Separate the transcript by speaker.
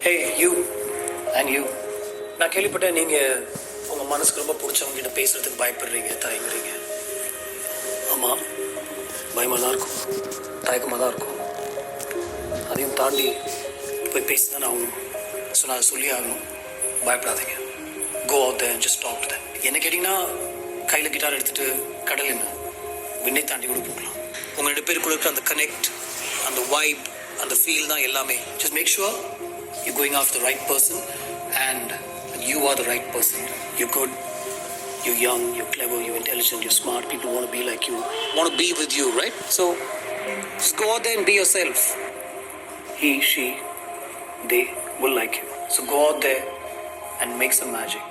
Speaker 1: Hey you and you, நான் கேள்விப்பட்டேன் நீங்கள் உங்கள் மனசுக்கு ரொம்ப பிடிச்சவங்க கிட்ட பேசுகிறதுக்கு பயப்படுறீங்க, தயங்குறீங்க. ஆமாம், பயமாக தான் இருக்கும், தயக்கமாக தான் இருக்கும். அதையும் தாண்டி போய் பேசி தானே ஆகணும். ஸோ நான் சொல்லி ஆகணும், பயப்படாதீங்க. Go out there and just talk to them. என்ன கேட்டிங்கன்னா, கையில் கிட்டார் எடுத்துகிட்டு கடல் என்ன விண்ணை தாண்டி கூட போகலாம். உங்கள் 2 பேருக்குள்ள இருக்கிற அந்த கனெக்ட், அந்த வைப், அந்த ஃபீல் தான் எல்லாமே. Just make sure you going after the right person and you are the right person. You good, you're young, you're clever, you're intelligent, you're smart. People want to be like you, want to be with you, right? So just go out there and be yourself. He, she, they will like you. So go out there and make some magic.